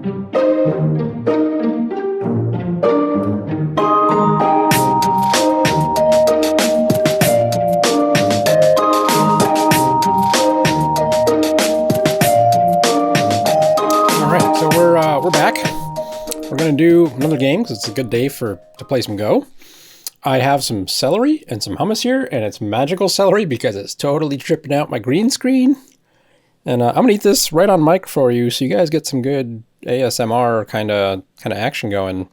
We're back. We're going to do another game because it's a good day to play some Go. I have some celery and some hummus here, and it's magical celery because it's totally tripping out my green screen. And I'm going to eat this right on mic for you so you guys get some good ASMR kind of action going.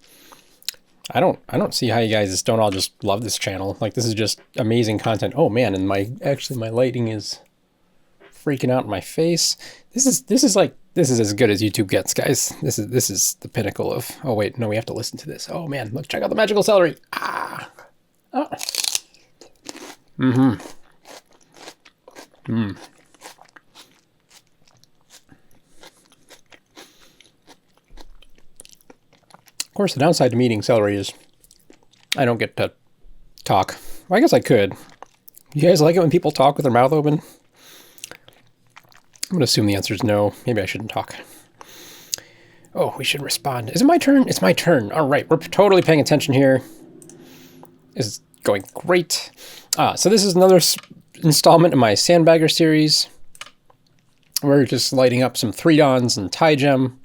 I don't see how you guys don't all just love this channel. Like, this is just amazing content. Oh man, and my lighting is freaking out in my face. This is as good as YouTube gets, guys. This is the pinnacle of. Oh wait, no, we have to listen to this. Oh man, look, check out the magical celery. Ah. Oh. Of course, the downside to me eating celery is I don't get to talk. Well, I guess I could. You guys like it when people talk with their mouth open? I'm going to assume the answer is no. Maybe I shouldn't talk. Oh, we should respond. Is it my turn? It's my turn. All right, we're totally paying attention here. This is going great. So this is another installment in my Sandbagger series. We're just lighting up some 3 Dons and Tie Gem.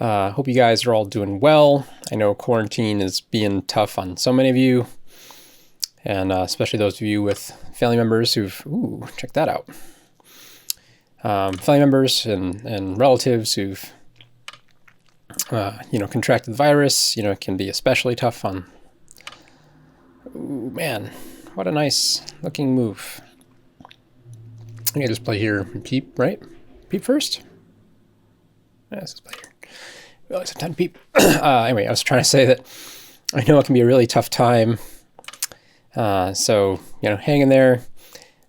Hope you guys are all doing well. I know quarantine is being tough on so many of you. And especially those of you with family members who've... Ooh, check that out. Family members and relatives who've, contracted the virus, it can be especially tough on. Ooh, man, what a nice looking move. I think I just play here and peep, right? Peep first? Yeah, let's play here. We always have time to peep. Anyway, I was trying to say that I know it can be a really tough time. So, hang in there.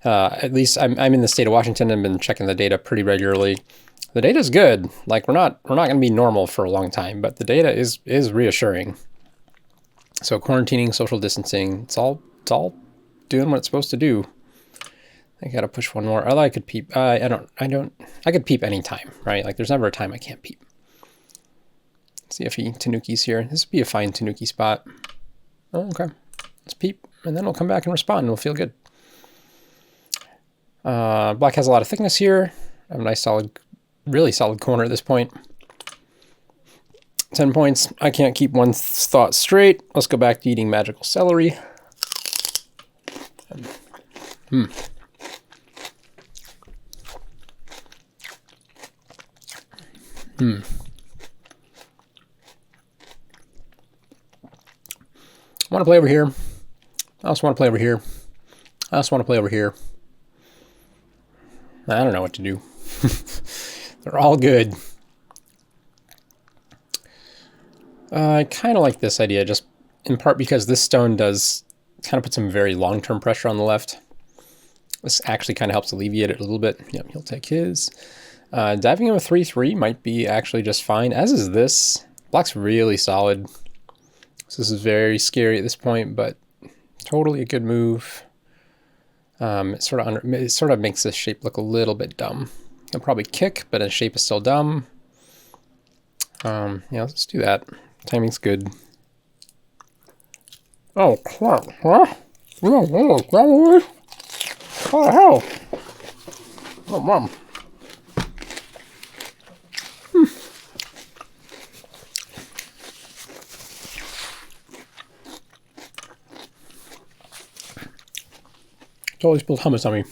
At least I'm in the state of Washington and been checking the data pretty regularly. The data is good. Like, we're not going to be normal for a long time, but the data is reassuring. So quarantining, social distancing, it's all doing what it's supposed to do. I gotta push one more. Although I could peep. I could peep anytime, right? Like, there's never a time I can't peep. See if Tanuki's here. This would be a fine Tanuki spot. Oh, okay. Let's peep, and then we'll come back and respond, and we'll feel good. Black has a lot of thickness here. I have a nice really solid corner at this point. 10 points. I can't keep one thought straight. Let's go back to eating magical celery. I want to play over here. I also want to play over here. I also want to play over here. I don't know what to do. They're all good. I kind of like this idea, just in part because this stone does kind of put some very long-term pressure on the left. This actually kind of helps alleviate it a little bit. Yep, he'll take his. Diving in with 3-3 might be actually just fine, as is this. Black's really solid. So this is very scary at this point, but totally a good move. It sort of makes this shape look a little bit dumb. He'll probably kick, but his shape is still dumb. Yeah, let's do that. Timing's good. Oh crap! Huh? What the hell? Oh, mom. Totally spilled hummus on me.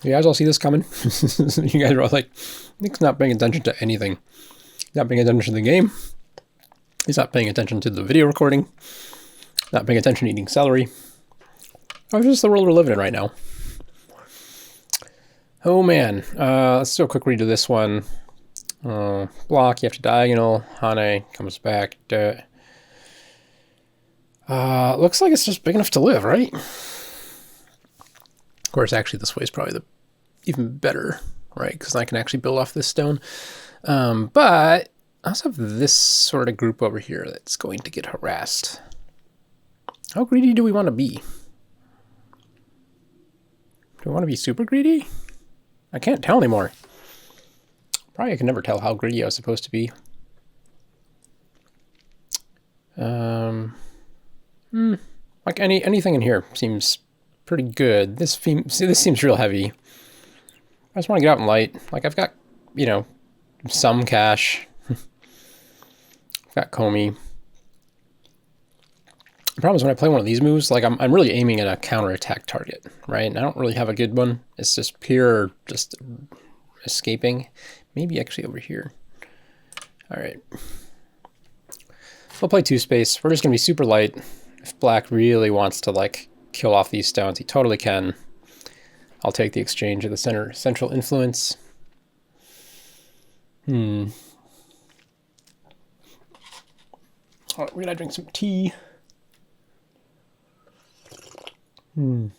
You guys all see this coming? You guys are all like, Nick's not paying attention to anything. He's not paying attention to the game. He's not paying attention to the video recording. Not paying attention to eating celery. Oh, it's just the world we're living in right now. Oh man. Let's do a quick read of this one. Block, you have to diagonal. Hane comes back. Looks like it's just big enough to live, right? Of course, actually, this way is probably the even better, right? Because I can actually build off this stone. But I also have this sort of group over here that's going to get harassed. How greedy do we want to be? Do we want to be super greedy? I can't tell anymore. Probably I can never tell how greedy I was supposed to be. Like anything in here seems pretty good. This seems real heavy. I just want to get out and light. Like I've got, you know, some cash. I've got Comey. The problem is when I play one of these moves, like I'm really aiming at a counterattack target, right? And I don't really have a good one. It's just pure just escaping. Maybe actually over here. All right. We'll play 2-space. We're just gonna be super light. If black really wants to like kill off these stones, he totally can. I'll take the exchange of the central influence. All right, we're gonna drink some tea. So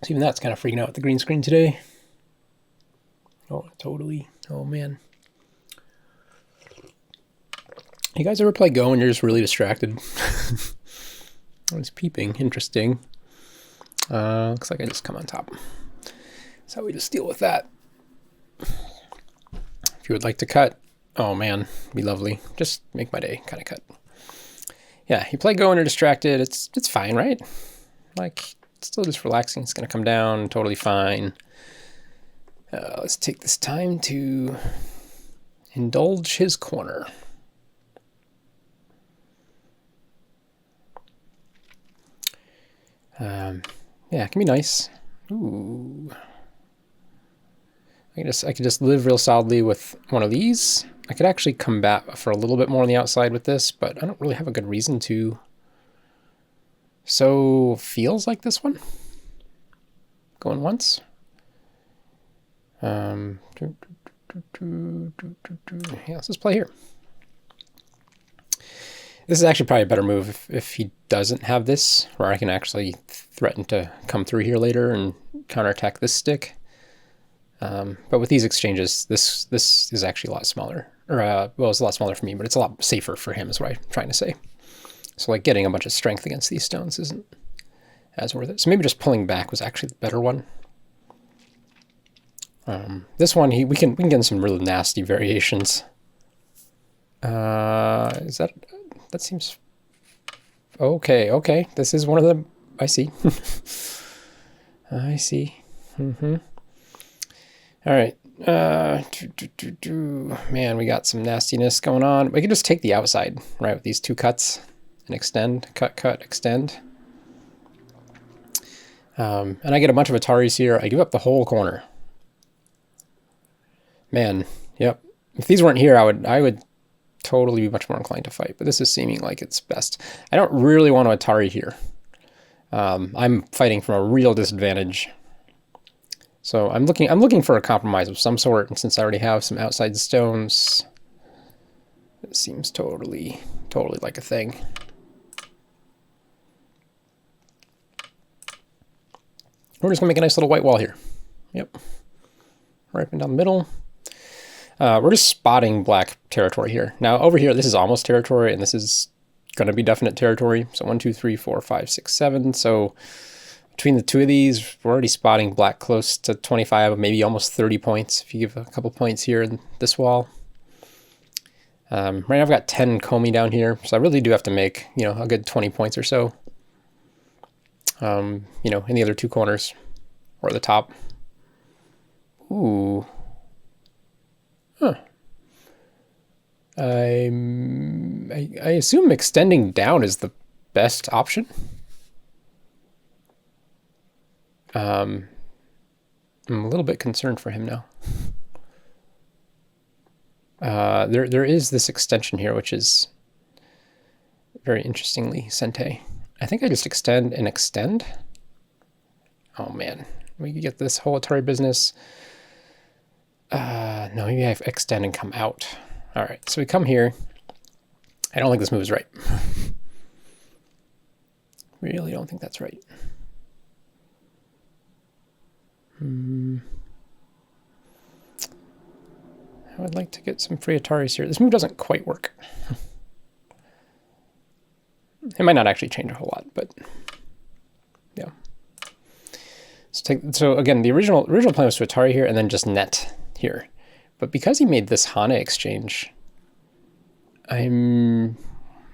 even that's kind of freaking out with the green screen today. Oh, totally. Oh man. You guys ever play Go and you're just really distracted? Oh, it's peeping. Interesting. Looks like I just come on top. So we just deal with that. If you would like to cut, oh man, it'd be lovely. Just make my day, kind of cut. Yeah, you play Go and you're distracted. It's fine, right? Like, it's still just relaxing. It's gonna come down, totally fine. Let's take this time to indulge his corner. Yeah, it can be nice. Ooh. I could just live real solidly with one of these. I could actually combat for a little bit more on the outside with this, but I don't really have a good reason to. So feels like this one. Going once. Yeah, let's just play here. This is actually probably a better move if he doesn't have this, where I can actually threaten to come through here later and counterattack this stick. But with these exchanges, this is actually a lot smaller. Or, well, it's a lot smaller for me, but it's a lot safer for him is what I'm trying to say. So like getting a bunch of strength against these stones isn't as worth it. So maybe just pulling back was actually the better one. This one, we can get in some really nasty variations. That seems okay. Okay, this is one of them. I see. I see. All right. Man, we got some nastiness going on. We can just take the outside, right, with these two cuts and extend, cut, extend. And I get a bunch of Ataris here. I give up the whole corner. Man, yep. If these weren't here, I would totally be much more inclined to fight, but this is seeming like it's best. I don't really want to Atari here. I'm fighting from a real disadvantage. So I'm looking for a compromise of some sort, and since I already have some outside stones, it seems totally like a thing. We're just gonna make a nice little white wall here. Yep. Right down the middle. We're just spotting black territory here. Now over here, this is almost territory, and this is going to be definite territory. So 1, 2, 3, 4, 5, 6, 7. So between the two of these, we're already spotting black close to 25, maybe almost 30 points if you give a couple points here in this wall. Right now I've got 10 Comey down here, so I really do have to make, you know, a good 20 points or so. You know, in the other two corners or the top. Ooh. Huh. I assume extending down is the best option. I'm a little bit concerned for him now. There is this extension here, which is very interestingly Sente. I think I just extend and extend. Oh man, we could get this whole Atari business. No, maybe I extend and come out. All right, so we come here. I don't think this move is right. Really don't think that's right. I would like to get some free Ataris here. This move doesn't quite work. It might not actually change a whole lot, but yeah. So again, the original plan was to Atari here and then just net here. But because he made this Hane exchange, I'm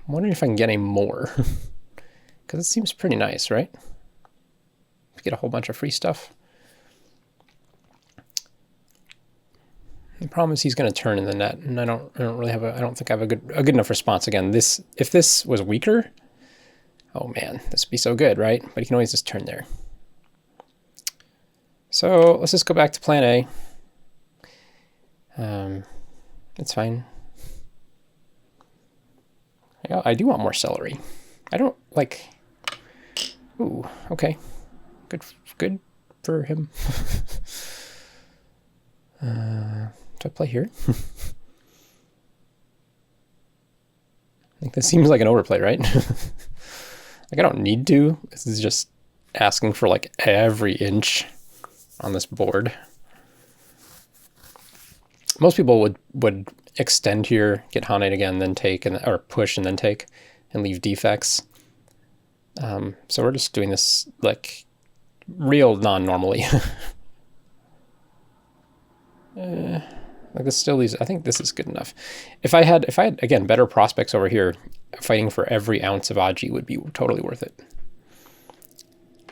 wondering if I can get any more. Because it seems pretty nice, right? Get a whole bunch of free stuff. The problem is he's going to turn in the net, and I don't think I have a good enough response. Again, if this was weaker, oh man, this would be so good, right? But he can always just turn there. So let's just go back to plan A. It's fine. I do want more celery. I don't like. Ooh, okay, good for him. Do I play here? I think this seems like an overplay, right? Like I don't need to. This is just asking for like every inch on this board. Most people would extend here, get Haned again, then take, or push and then take, and leave defects. So we're just doing this like real non-normally. Like this still leaves. I think this is good enough. If I had again better prospects over here, fighting for every ounce of Aji would be totally worth it.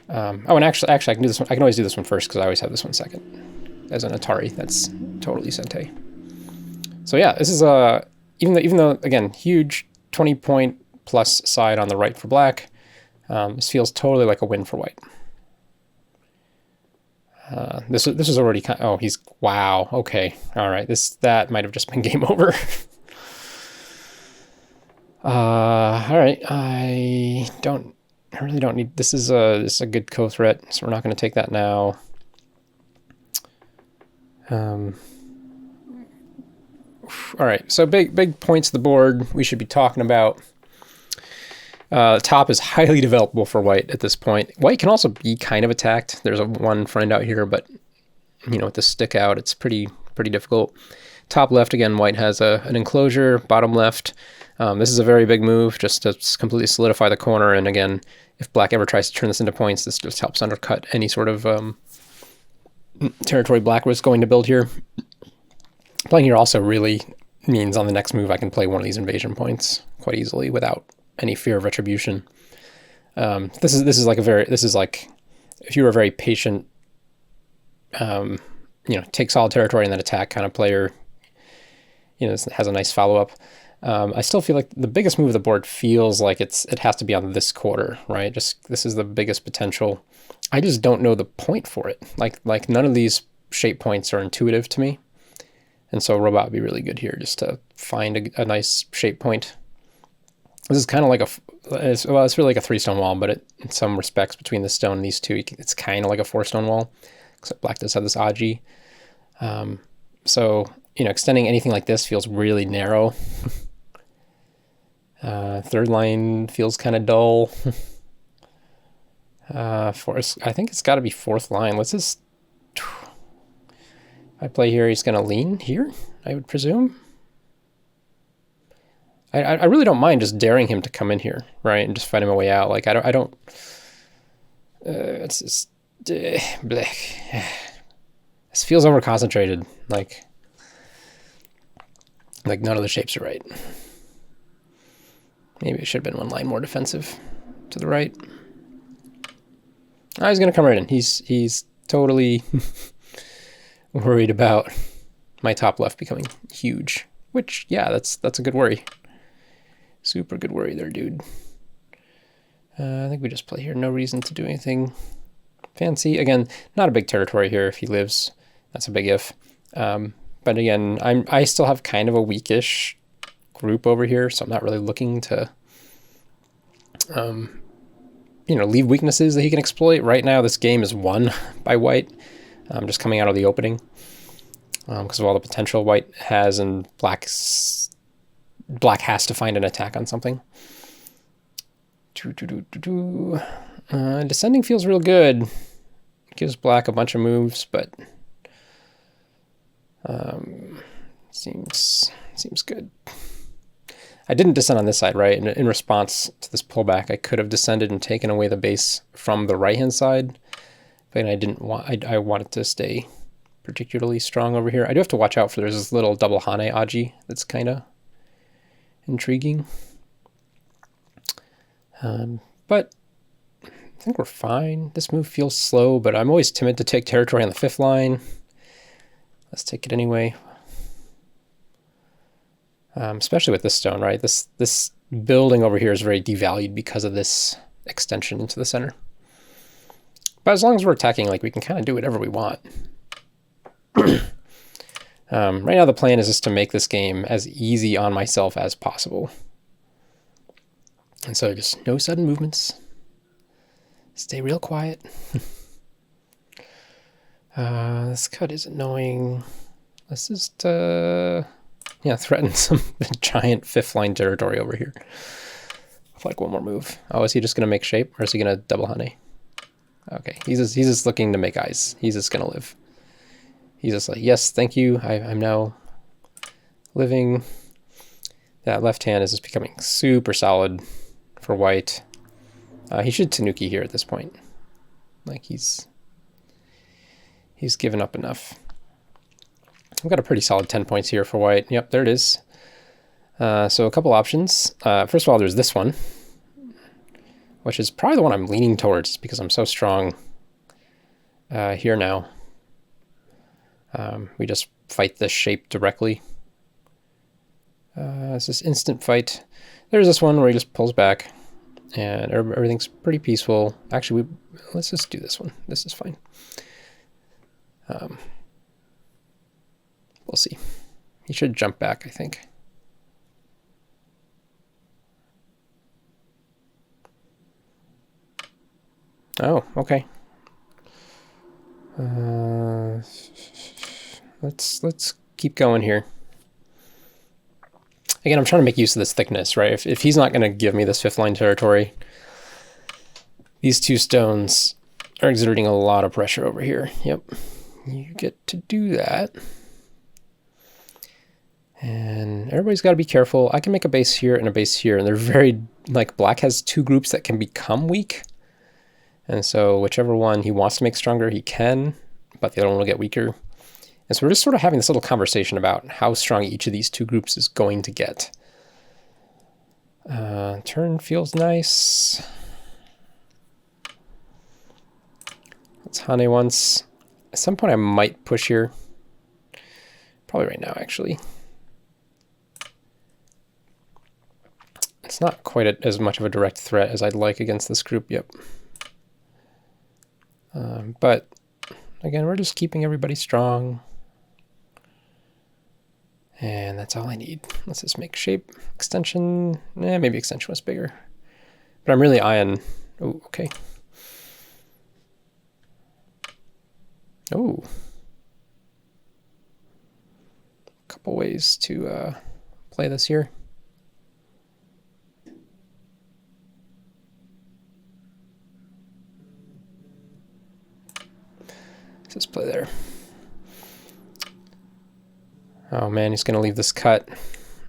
Oh, and actually, I can do this one. I can always do this one first because I always have this one second as an Atari. That's totally Sente. So yeah, this is even though again huge 20-point plus side on the right for black. This feels totally like a win for white. This is already kind of, oh, he's, wow, okay, all right, that might have just been game over. All right, I really don't need, this is a good co-threat, so we're not going to take that now. All right, so big points of the board we should be talking about. Top is highly developable for white at this point. White can also be kind of attacked. There's one friend out here, but you know, with the stick out, it's pretty difficult. Top left, again, white has an enclosure. Bottom left, this is a very big move just to completely solidify the corner. And again, if black ever tries to turn this into points, this just helps undercut any sort of territory black was going to build here. Playing here also really means on the next move I can play one of these invasion points quite easily without any fear of retribution. This is like if you were a very patient, take solid territory and then attack kind of player, this has a nice follow up. I still feel like the biggest move of the board feels like it has to be on this quarter, right? This is the biggest potential. I just don't know the point for it. Like none of these shape points are intuitive to me, and so robot would be really good here just to find a nice shape point. This is kind of like it's really like a 3-stone wall, but in some respects between the stone and these two, it's kind of like a 4-stone wall, except black does have this Aji. So, extending anything like this feels really narrow. Third line feels kind of dull. Fourth, I think it's got to be fourth line. Let's just, if I play here, he's going to lean here, I would presume. I really don't mind just daring him to come in here, right, and just fight him a way out. Like I don't. It's just blech. This feels over concentrated. Like none of the shapes are right. Maybe it should have been one line more defensive to the right. Oh, he's gonna come right in. He's totally worried about my top left becoming huge. Which, yeah, that's a good worry. Super good worry there, dude. I think we just play here. No reason to do anything fancy. Again, not a big territory here if he lives. That's a big if. But again, I still have kind of a weakish group over here, so I'm not really looking to leave weaknesses that he can exploit. Right now, this game is won by white. Just coming out of the opening. Because of all the potential white has, and black has to find an attack on something. Descending feels real good. Gives black a bunch of moves, but seems good. I didn't descend on this side, right? In response to this pullback, I could have descended and taken away the base from the right-hand side, but I didn't want. I wanted to stay particularly strong over here. I do have to watch out for there's this little double Hane Aji that's kind of intriguing. But I think we're fine. This move feels slow, but I'm always timid to take territory on the 5th line. Let's take it anyway. Especially with this stone, right? This building over here is very devalued because of this extension into the center. But as long as we're attacking, like, we can kind of do whatever we want. Right now the plan is just to make this game as easy on myself as possible. And so just no sudden movements. Stay real quiet. This cut is annoying. Let's just threaten some giant 5th line territory over here. Like one more move. Oh, is he just gonna make shape, or is he gonna double Hane? Okay, he's just looking to make eyes. He's just gonna live. He's just like, yes, thank you. I'm now living. That left hand is just becoming super solid for white. He should Tanuki here at this point. Like he's given up enough. I've got a pretty solid 10 points here for white. Yep, there it is. So a couple options. First of all, there's this one, which is probably the one I'm leaning towards because I'm so strong here now. We just fight this shape directly. It's this instant fight. There's this one where he just pulls back and everything's pretty peaceful. Actually, let's just do this one. This is fine. We'll see. He should jump back, I think. Oh, okay. Let's keep going here. Again, I'm trying to make use of this thickness, right? If he's not going to give me this 5th line territory, these 2 stones are exerting a lot of pressure over here. Yep, you get to do that. And everybody's got to be careful. I can make a base here and a base here, and they're very, like, black has 2 groups that can become weak. And so whichever one he wants to make stronger, he can, but the other one will get weaker. And so we're just sort of having this little conversation about how strong each of these 2 groups is going to get. Turn feels nice. Let's Hane once. At some point I might push here. Probably right now, actually. It's not quite as much of a direct threat as I'd like against this group, yep. But again, we're just keeping everybody strong. And that's all I need. Let's just make shape. Extension, maybe extension was bigger. But I'm really eyeing, oh, okay. Oh. A couple ways to play this here. Let's just play there. Oh man, he's gonna leave this cut.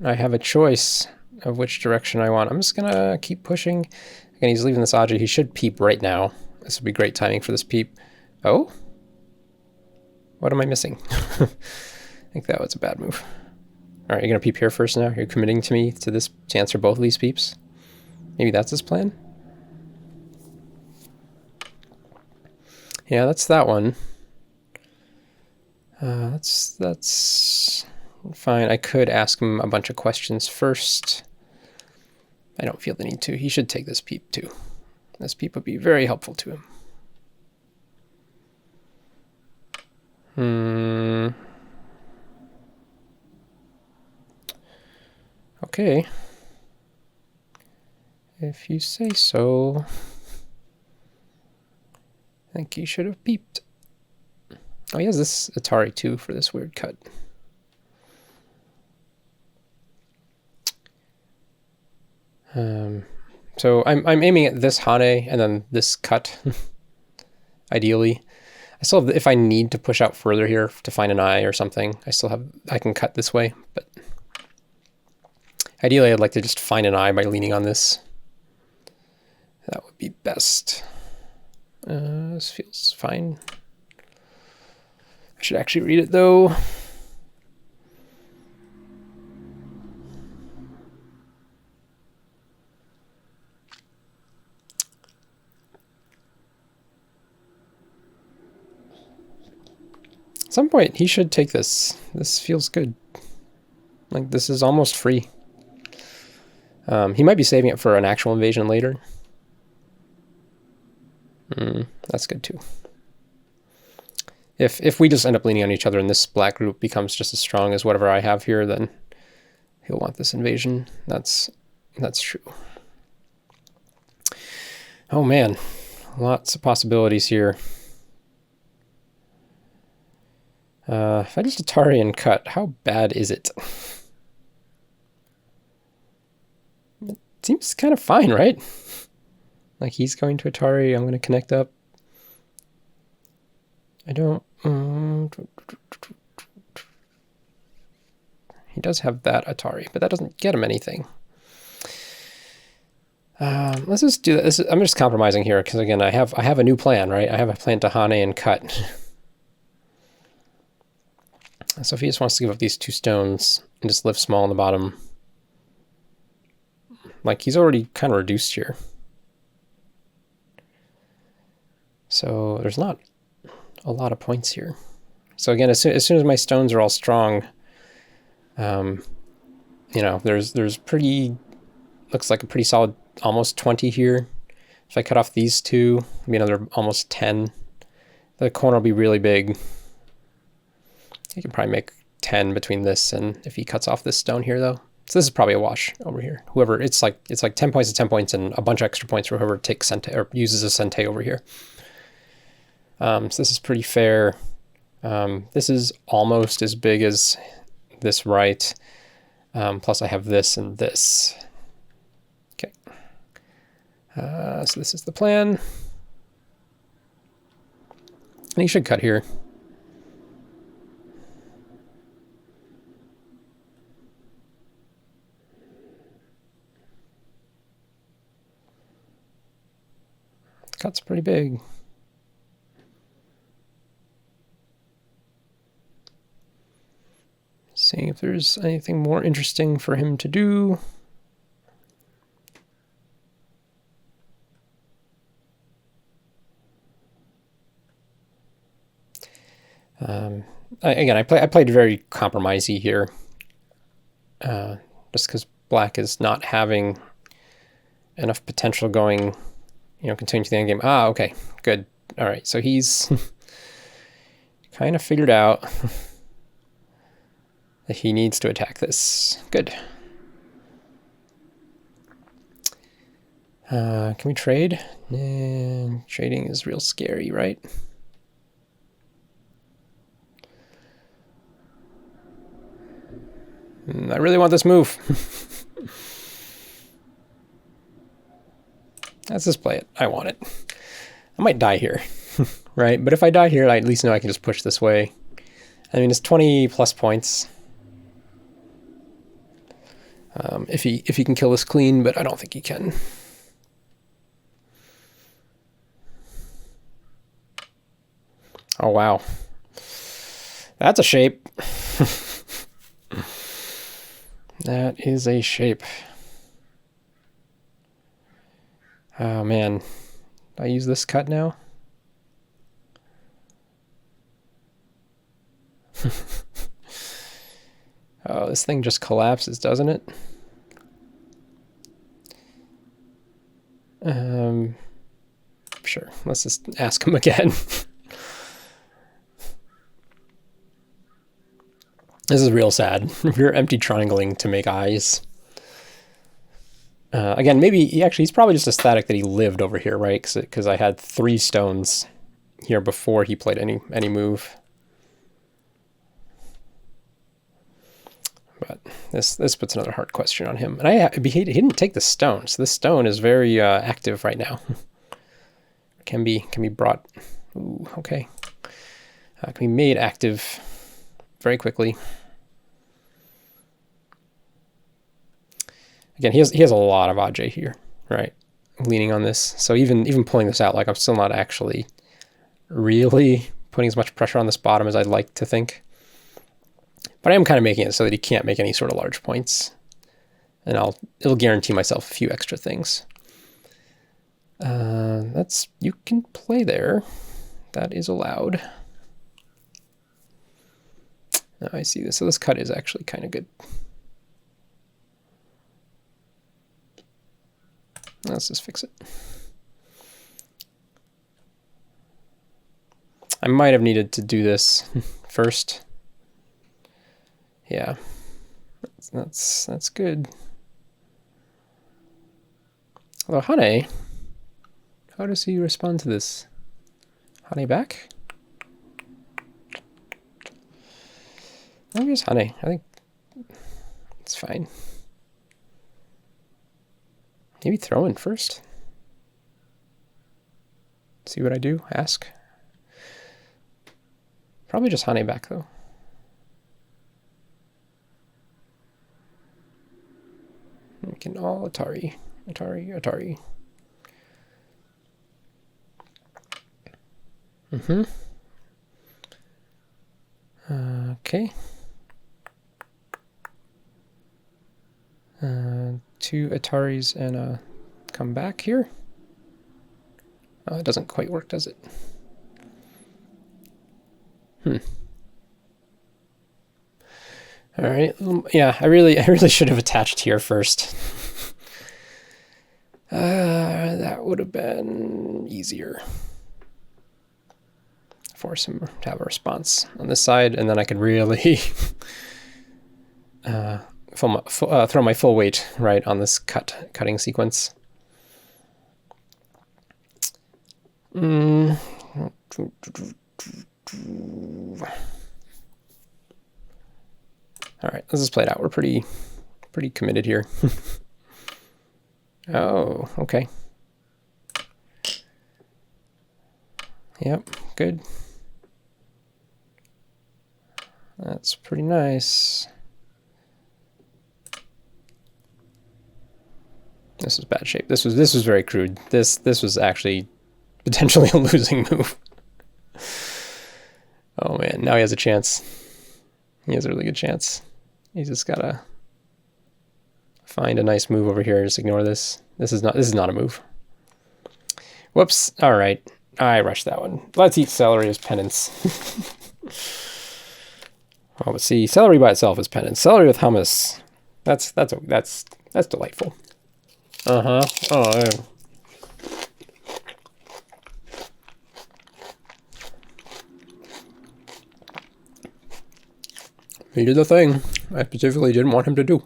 I have a choice of which direction I want. I'm just gonna keep pushing. Again, he's leaving this Aji. He should peep right now. This would be great timing for this peep. Oh? What am I missing? I think that was a bad move. All right, you're gonna peep here first now? You're committing to me to this to answer both of these peeps? Maybe that's his plan? Yeah, that's that one. That's fine. I could ask him a bunch of questions first. I don't feel the need to. He should take this peep too. This peep would be very helpful to him. Okay. If you say so. I think he should have peeped. Oh, he has this Atari too for this weird cut. So I'm aiming at this Hane and then this cut, ideally. I still have, if I need to push out further here to find an eye or something, I can cut this way, but ideally I'd like to just find an eye by leaning on this. That would be best. This feels fine. I should actually read it though. At some point, he should take this. This feels good. Like, this is almost free. He might be saving it for an actual invasion later. That's good too. If we just end up leaning on each other and this black group becomes just as strong as whatever I have here, then he'll want this invasion. That's true. Oh man, lots of possibilities here. If I just Atari and cut, how bad is it? It seems kind of fine, right? Like, he's going to Atari, I'm going to connect up. I don't... He does have that Atari, but that doesn't get him anything. Let's just do that. I'm just compromising here, because again, I have a new plan, right? I have a plan to Hane and cut. So if he just wants to give up these 2 stones and just live small on the bottom, like, he's already kind of reduced here. So there's not a lot of points here. So again, as soon as my stones are all strong, you know, there's pretty, looks like a pretty solid almost 20 here. If I cut off these 2, it'll be another almost 10. The corner will be really big. You can probably make 10 between this and if he cuts off this stone here though. So this is probably a wash over here. Whoever, it's like 10 points to 10 points and a bunch of extra points for whoever takes Sente or uses a Sente over here. So this is pretty fair. This is almost as big as this right. Plus I have this and this. Okay. So this is the plan. And he should cut here. Cut's pretty big. Seeing if there's anything more interesting for him to do. Again, I played very compromisey here, just because black is not having enough potential going, you know, continuing to the end game. Ah, okay, good. All right, so he's kind of figured out that he needs to attack this. Good. Can we trade? Trading is real scary, right? I really want this move. Let's just play it. I want it. I might die here, right? But if I die here, I at least know I can just push this way. I mean, it's 20 plus points. If he can kill this clean, but I don't think he can. Oh, wow. That's a shape. That is a shape. Oh, man. Do I use this cut now? Oh, this thing just collapses, doesn't it? Sure. Let's just ask him again. This is real sad. You're empty triangling to make eyes. Again, maybe he's probably just ecstatic that he lived over here, right? Because I had 3 stones here before he played any move. But this puts another hard question on him. And he didn't take the stone, so this stone is very active right now. Can be brought. Ooh, okay. Can be made active very quickly. Again, he has a lot of Aj here, right? Leaning on this. So even pulling this out, like, I'm still not actually really putting as much pressure on this bottom as I'd like to think. But I am kind of making it so that he can't make any sort of large points. And it'll guarantee myself a few extra things. You can play there. That is allowed. Now I see this. So this cut is actually kind of good. Let's just fix it. I might have needed to do this first. Yeah, that's good. Although Hane, how does he respond to this? Hane back? Oh, here's Hane. I think it's fine. Maybe throw in first. See what I do? Ask. Probably just Hane back though. We can all Atari. Okay. 2 Ataris and a come back here. Oh, it doesn't quite work, does it? All right. Yeah, I really should have attached here first. That would have been easier. Force him to have a response on this side, and then I could really throw my full weight right on this cutting sequence. All right, let's just play it out. We're pretty committed here. Oh, okay. Yep, good. That's pretty nice. This was bad shape. This was very crude. This was actually potentially a losing move. Oh man, now he has a chance. He has a really good chance. He's just gotta find a nice move over here. Just ignore this. This is not a move. Whoops. All right, I rushed that one. Let's eat celery as penance. Oh, but see, celery by itself is penance. Celery with hummus. That's delightful. Oh, yeah. He did the thing I specifically didn't want him to do.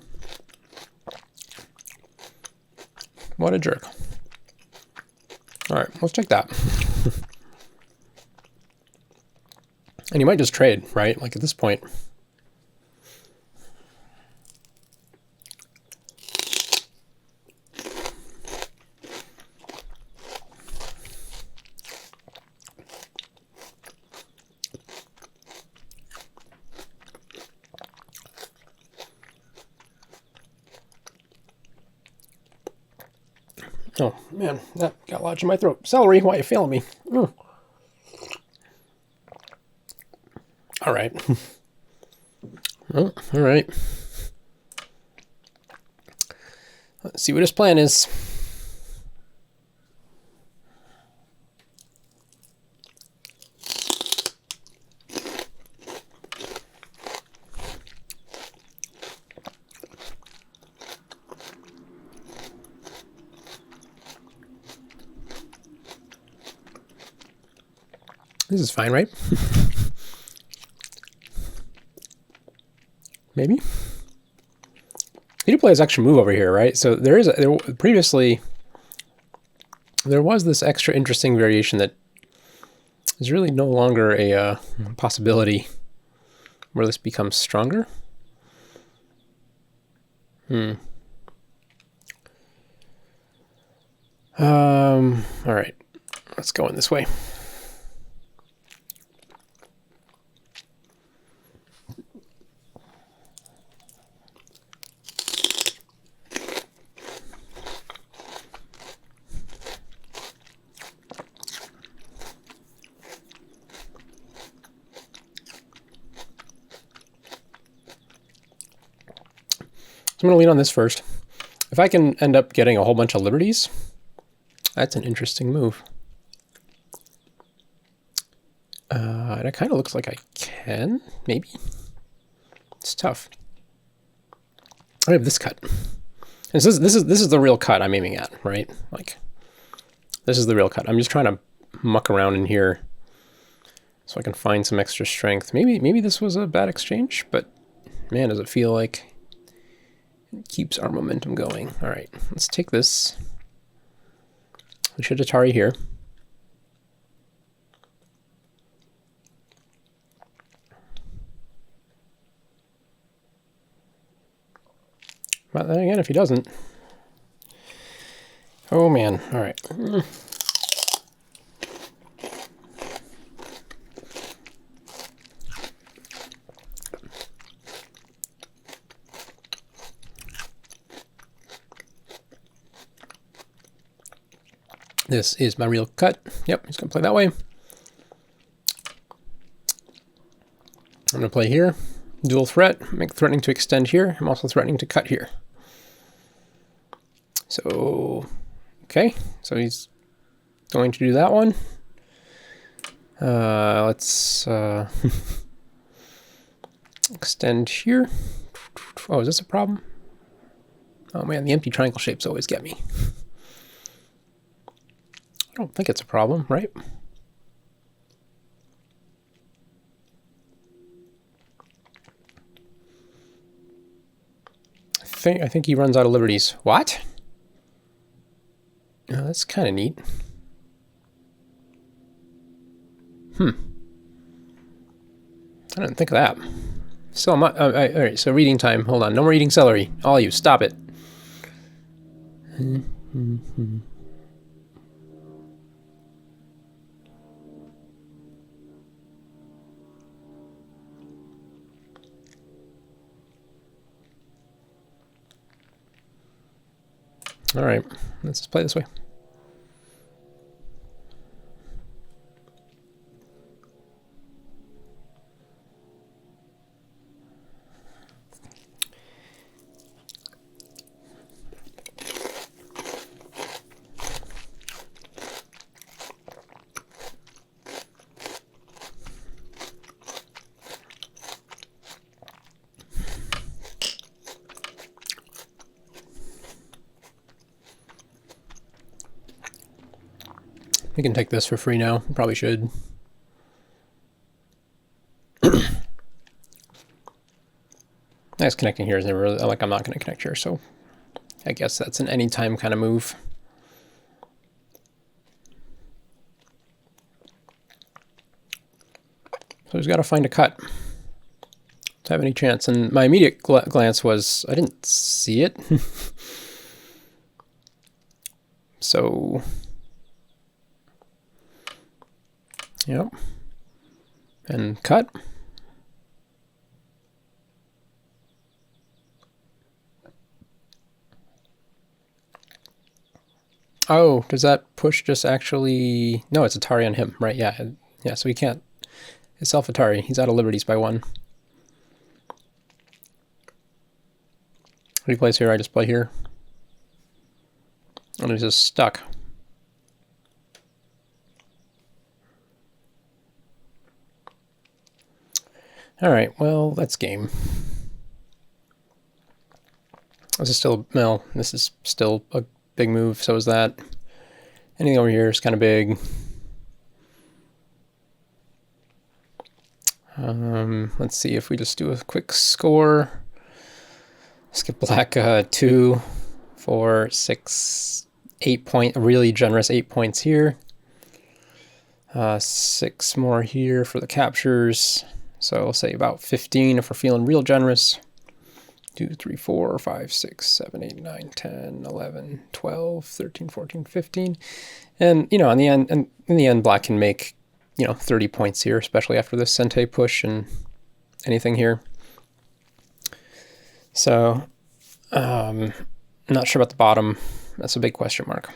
What a jerk. All right, let's take that. And you might just trade, right? Like at this point. Oh, man, that got lodged in my throat. Celery, why are you failing me? Mm. All right. Oh, all right. Let's see what his plan is. This is fine, right? Maybe. He did play his extra move over here, right? So previously there was this extra interesting variation that is really no longer a possibility where this becomes stronger. All right, let's go in this way. I'm going to lean on this first. If I can end up getting a whole bunch of liberties, that's an interesting move. And it kind of looks like I can, maybe. It's tough. I have this cut. And this is the real cut I'm aiming at, right? Like, this is the real cut. I'm just trying to muck around in here so I can find some extra strength. Maybe this was a bad exchange, but man, does it feel like it keeps our momentum going. All right, let's take this. We should Atari here. But then again, if he doesn't, oh man, all right. This is my real cut. Yep, he's gonna play that way. I'm gonna play here. Dual threat, make threatening to extend here. I'm also threatening to cut here. So, okay, so he's going to do that one. Let's extend here. Oh, is this a problem? Oh man, the empty triangle shapes always get me. I don't think it's a problem, right? I think he runs out of liberties. What? Oh, that's kind of neat. I didn't think of that. Still, all right, so reading time. Hold on, no more eating celery. All you, stop it. All right, let's just play this way. We can take this for free now. We probably should. Nice connecting here is never really, like, I'm not going to connect here, so I guess that's an anytime kind of move. So he's got to find a cut to have any chance. And my immediate glance was, I didn't see it. So, yep. And cut. Oh, does that push just actually... No, it's Atari on him, right? Yeah, yeah. So he can't... It's self-Atari. He's out of liberties by 1. What he plays here, I just play here. And he's just stuck. All right, well, that's game. This is still... Well, this is still a big move, so is that. Anything over here is kind of big. Let's see if we just do a quick score. Skip black 2, 4, 6, 8 point, a really generous 8 points here. 6 more here for the captures. So I'll say about 15 if we're feeling real generous. 2, 3, 4, 5, 6, 7, 8, 9, 10, 11, 12, 13, 14, 15. And, you know, in the end, black can make, you know, 30 points here, especially after this Sente push and anything here. So, not sure about the bottom. That's a big question mark.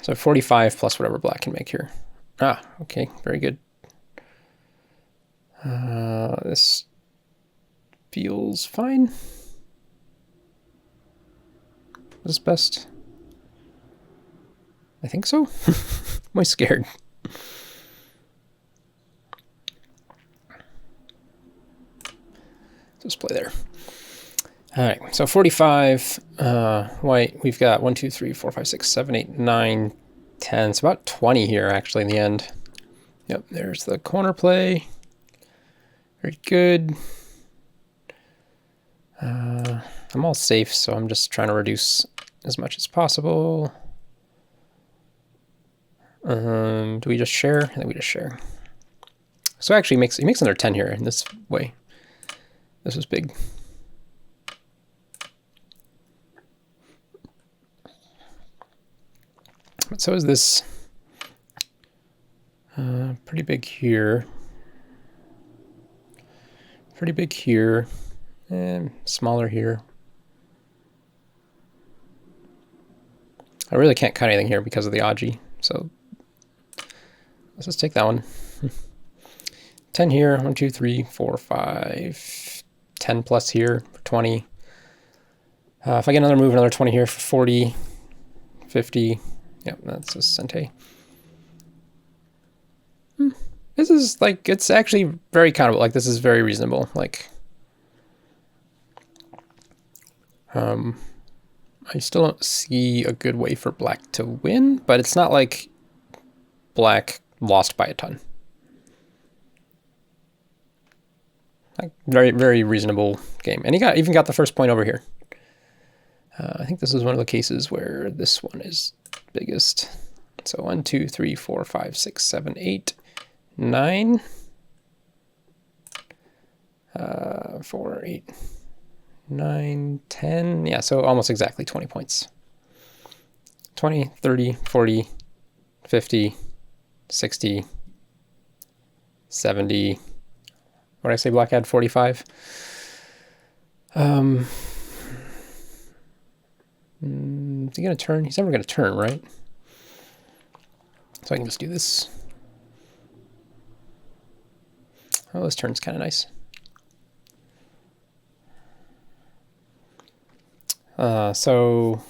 So 45 plus whatever black can make here. Ah, okay, very good. This feels fine. this best? I think so. I'm always scared. Just play there. All right, so 45 white. We've got 1, 2, 3, 4, 5, 6, 7, 8, 9, 10. It's about 20 here, actually, in the end. Yep, there's the corner play. Very good. I'm all safe, so I'm just trying to reduce as much as possible. Do we just share? I think we just share. So actually he makes another 10 here in this way. This is big. But so is this. Pretty big here. Pretty big here. And smaller here. I really can't cut anything here because of the Aji. So let's just take that one. 10 here. 1, 2, 3, 4, 5. 10 plus here for 20. If I get another move, another 20 here for 40, 50. Yep, that's a Sente. This is like, it's actually very countable. Like, this is very reasonable. Like, I still don't see a good way for black to win, but it's not like black lost by a ton. Like, very, very reasonable game. And he even got the first point over here. I think this is one of the cases where this one is biggest. So 1, 2, 3, 4, 5, 6, 7, 8, 9. 4, 8, 9, 10. Yeah, so almost exactly 20 points. 20, 30, 40, 50, 60, 70. What did I say? Black had 45. Is he going to turn? He's never going to turn, right? So I can just do this. Oh, this turn's kind of nice. So,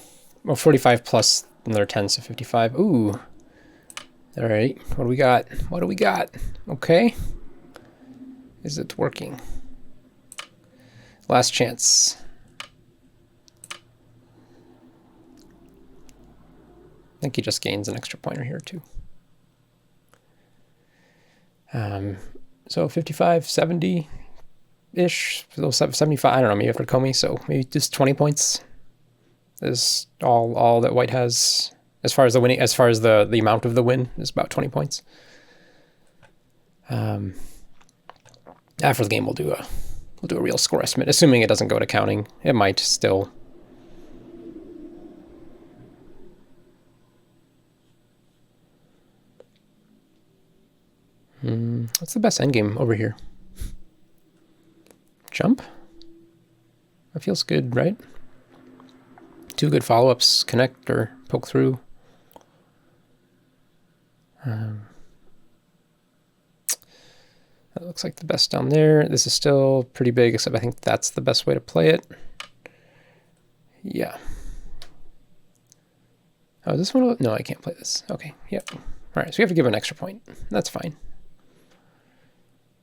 well, 45 plus another 10, so 55. Ooh. All right. What do we got? What do we got? Okay. Is it working? Last chance. I think he just gains an extra pointer here too. So 55, 70-ish, 75, I don't know, maybe after Comey, so maybe just 20 points is all that white has as far as the winning, as far as the amount of the win is about 20 points. After the game we'll do a real score estimate, assuming it doesn't go to counting. It might still. What's the best endgame over here? Jump? That feels good, right? 2 good follow-ups, connect or poke through. That looks like the best down there. This is still pretty big, except I think that's the best way to play it. Yeah. Oh, is this one? No, I can't play this. Okay, yep. All right, so we have to give an extra point. That's fine.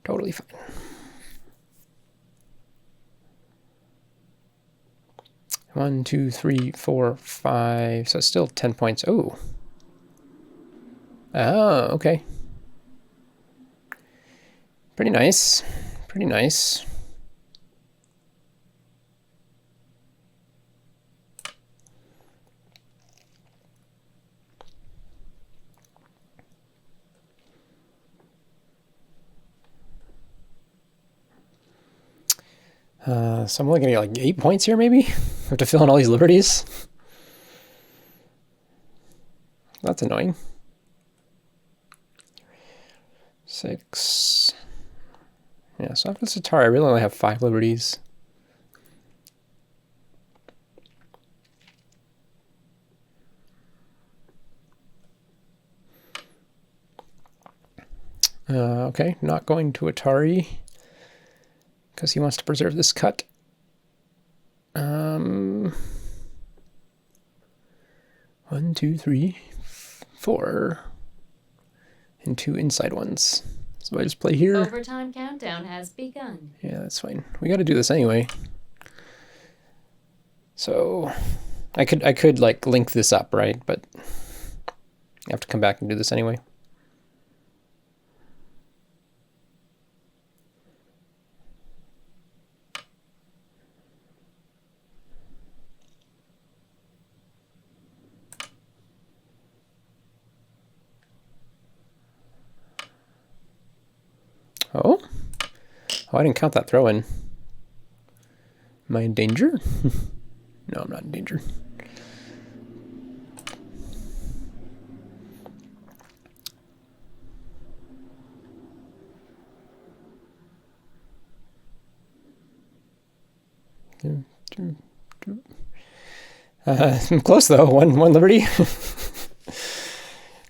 Totally fine. One, 2, 3, 4, 5. So it's still 10 points. Oh. Oh, okay. Pretty nice. Pretty nice. So I'm only going to get like 8 points here, maybe? I have to fill in all these liberties. That's annoying. 6. Yeah, so after the Celery, I really only have 5 liberties. Okay, not going to Atari because he wants to preserve this cut. 1, 2, 3, 4. And 2 inside ones. So I just play here. Overtime countdown has begun. Yeah, that's fine. We got to do this anyway. So I could like link this up, right? But I have to come back and do this anyway. Oh, I didn't count that throw in. Am I in danger? No, I'm not in danger. I'm close though. One liberty.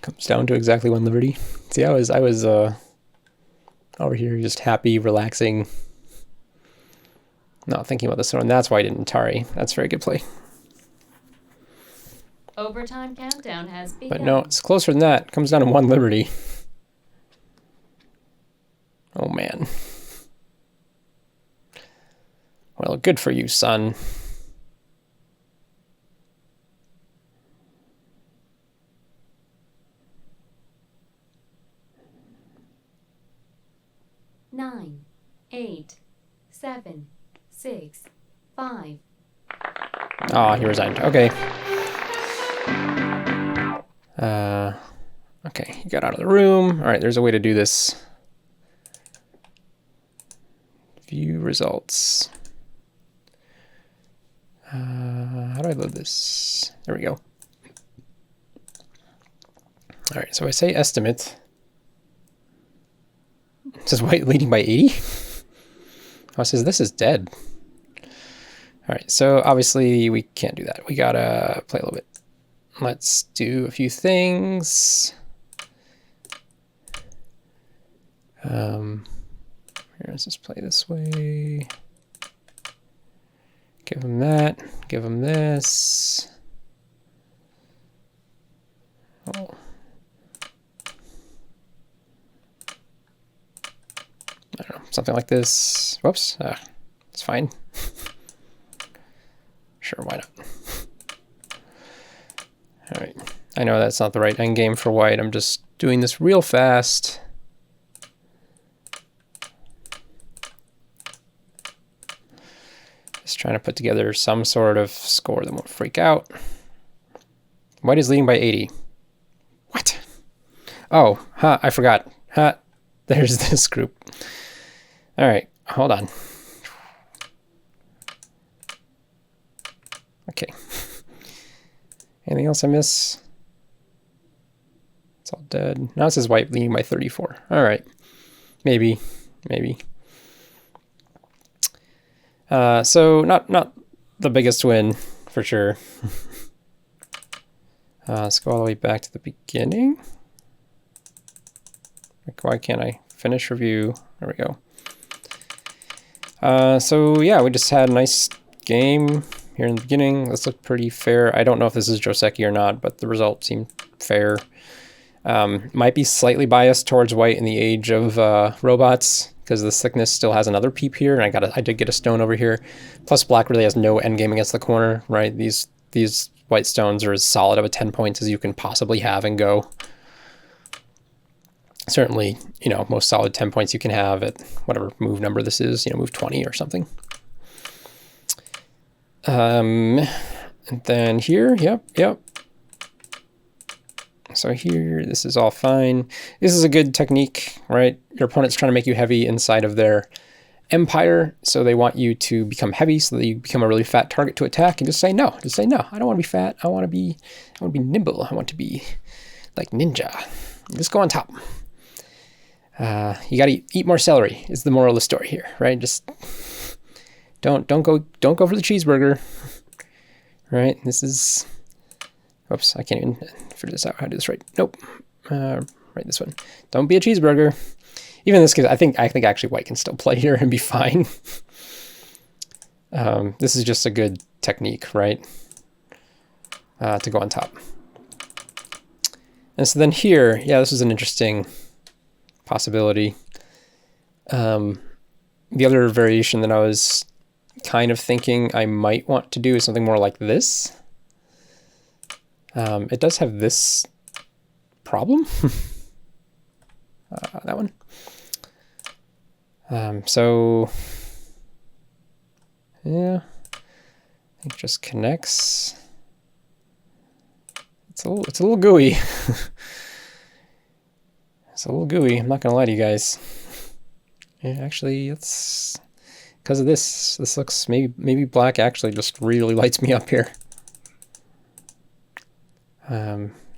Comes down to exactly 1 liberty. See, I was over here just happy, relaxing, not thinking about this one. That's why I didn't Atari. That's a very good play. Overtime countdown has begun. But no, it's closer than that. It comes down to 1 liberty. Oh man. Well, good for you, son. Nine, 8, 7, 6, 5. Oh, he resigned. Okay. Okay, he got out of the room. All right, there's a way to do this. View results. How do I load this? There we go. All right, so I say estimate. It says white leading by 80. Oh, it says this is dead. All right, so obviously we can't do that. We gotta play a little bit. Let's do a few things. Here, let's just play this way. Give him that. Give him this. Oh. I don't know, something like this. Whoops, it's fine. Sure, why not? All right, I know that's not the right endgame for white. I'm just doing this real fast. Just trying to put together some sort of score that won't freak out. White is leading by 80. What? Oh, I forgot. There's this group. All right, hold on. Okay. Anything else I miss? It's all dead. Now it says white leading by 34. All right. Maybe. So not the biggest win for sure. Let's go all the way back to the beginning. Like, why can't I finish review? There we go. So yeah, we just had a nice game here in the beginning. This looked pretty fair. I don't know if this is Joseki or not, but the result seemed fair. Might be slightly biased towards white in the age of robots, because the thickness still has another peep here, and I did get a stone over here. Plus black really has no endgame against the corner, right? These white stones are as solid of a 10 points as you can possibly have and go. Certainly, you know, most solid 10 points you can have at whatever move number this is, you know, move 20 or something. And then here, yep. So here, this is all fine. This is a good technique, right? Your opponent's trying to make you heavy inside of their empire, so they want you to become heavy so that you become a really fat target to attack, and just say no. Just say no. I don't want to be fat. I want to be nimble. I want to be like ninja. Just go on top. You got to eat more celery is the moral of the story here, right? Just don't go for the cheeseburger, right? This is, whoops, I can't even figure this out. How to do this right? Nope. Right, this one. Don't be a cheeseburger. Even in this case, I think actually white can still play here and be fine. This is just a good technique, right? To go on top. And so then here, yeah, this is an interesting possibility. The other variation that I was kind of thinking I might want to do is something more like this. It does have this problem. That one. So yeah, I think just connects. It's a little gooey. It's a little gooey. I'm not gonna lie to you guys. Yeah, actually, it's because of this. This looks maybe black actually just really lights me up here.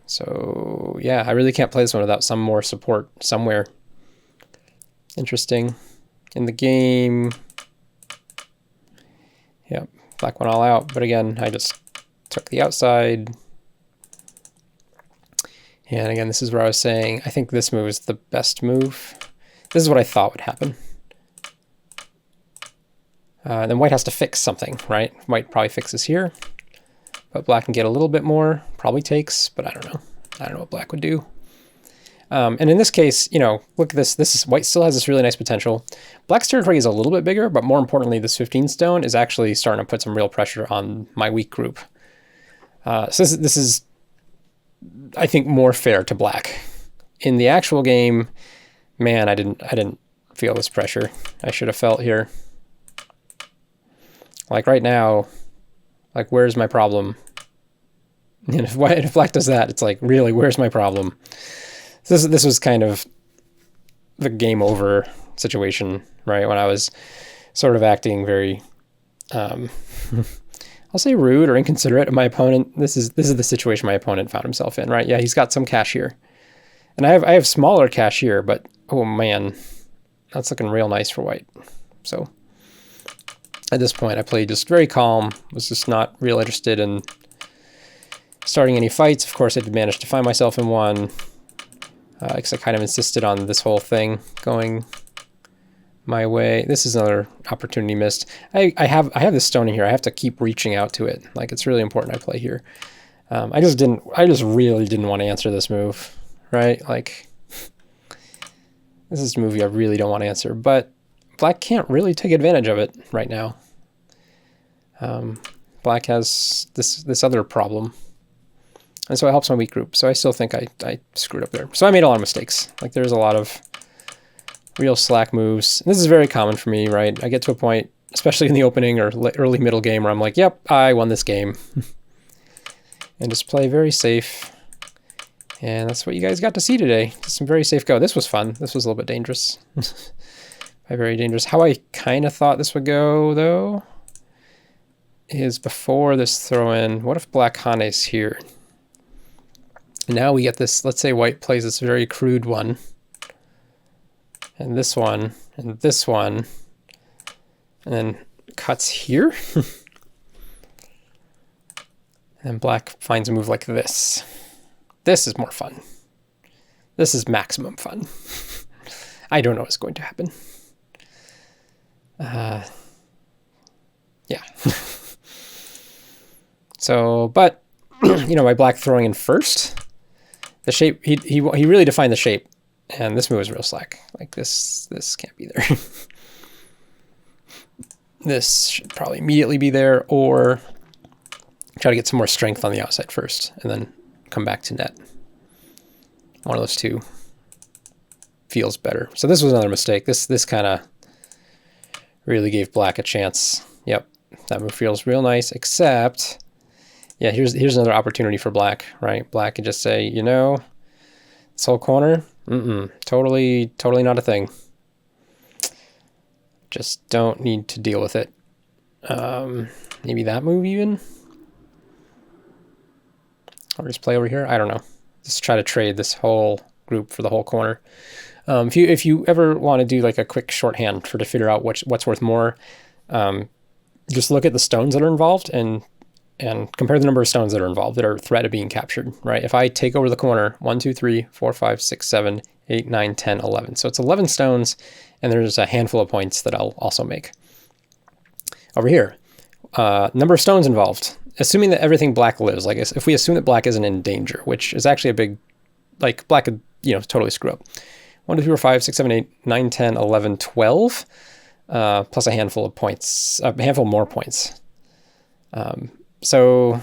So yeah, I really can't play this one without some more support somewhere. Interesting. In the game, yeah, black went all out, but again, I just took the outside. And again, this is where I was saying, I think this move is the best move. This is what I thought would happen. Then white has to fix something, right? White probably fixes here, but black can get a little bit more, probably takes, but I don't know. I don't know what black would do. And in this case, you know, look at this. This is white still has this really nice potential. Black's territory is a little bit bigger, but more importantly, this 15 stone is actually starting to put some real pressure on my weak group. So this is, I think, more fair to black. In the actual game, man, I didn't feel this pressure. I should have felt here. Like right now, like where's my problem? And if black does that, it's like, really, where's my problem? This was kind of the game over situation, right? When I was sort of acting very, I'll say rude or inconsiderate of my opponent. This is the situation my opponent found himself in, right? Yeah, he's got some cash here, and I have smaller cash here, but oh man, that's looking real nice for white. So at this point, I played just very calm. Was just not real interested in starting any fights. Of course, I did manage to find myself in one. Because I kind of insisted on this whole thing going my way. This is another opportunity missed. I have this stone in here. I have to keep reaching out to it. Like, it's really important I play here. I just really didn't want to answer this move, right? Like, this is a movie I really don't want to answer, but black can't really take advantage of it right now. Black has this other problem. And so it helps my weak group. So I still think I screwed up there. So I made a lot of mistakes. Like, there's a lot of real slack moves. And this is very common for me, right? I get to a point, especially in the opening or early middle game, where I'm like, yep, I won this game. And just play very safe. And that's what you guys got to see today. Just some very safe go. This was fun. This was a little bit dangerous. Very dangerous. How I kind of thought this would go, though, is before this throw-in, what if black Hane's here? Now we get this, let's say white plays this very crude one, and this one, and this one, and then cuts here. And then black finds a move like this. This is more fun. This is maximum fun. I don't know what's going to happen. Yeah. So, but, you know, my black throwing in first, the shape, he really defined the shape, and this move is real slack. Like, this can't be there. This should probably immediately be there, or try to get some more strength on the outside first, and then come back to net. One of those two feels better. So this was another mistake. This kind of really gave black a chance. Yep, that move feels real nice, except... yeah, here's another opportunity for black, right? Black can just say, you know, this whole corner, totally not a thing. Just don't need to deal with it. Maybe that move even? Or just play over here? I don't know. Just try to trade this whole group for the whole corner. If you ever want to do like a quick shorthand to figure out what's worth more, just look at the stones that are involved and compare the number of stones that are involved that are threat of being captured, right? If I take over the corner, 1, 2, 3, 4, 5, 6, 7, 8, 9, 10, 11. So it's 11 stones, and there's a handful of points that I'll also make. Over here, number of stones involved. Assuming that everything black lives, like if we assume that black isn't in danger, which is actually a big like black could, you know, totally screw up. 1, 2, 3, 4, 5, 6, 7, 8, 9, 10, 11, 12, plus a handful of points, a handful more points. So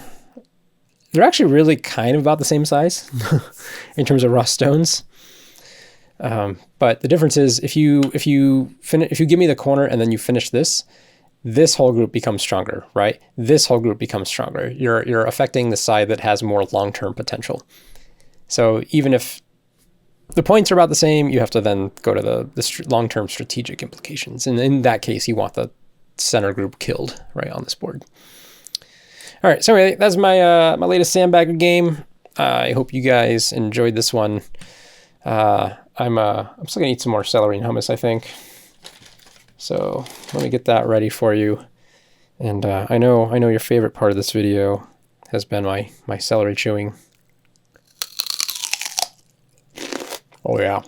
they're actually really kind of about the same size in terms of raw stones. But the difference is if you give me the corner and then you finish this whole group becomes stronger, right? This whole group becomes stronger. You're affecting the side that has more long-term potential. So even if the points are about the same, you have to then go to the long-term strategic implications. And in that case, you want the center group killed right on this board. All right, so anyway, that's my my latest Sandbagger game. I hope you guys enjoyed this one. I'm still gonna eat some more celery and hummus, I think. So let me get that ready for you. And I know your favorite part of this video has been my celery chewing. Oh yeah.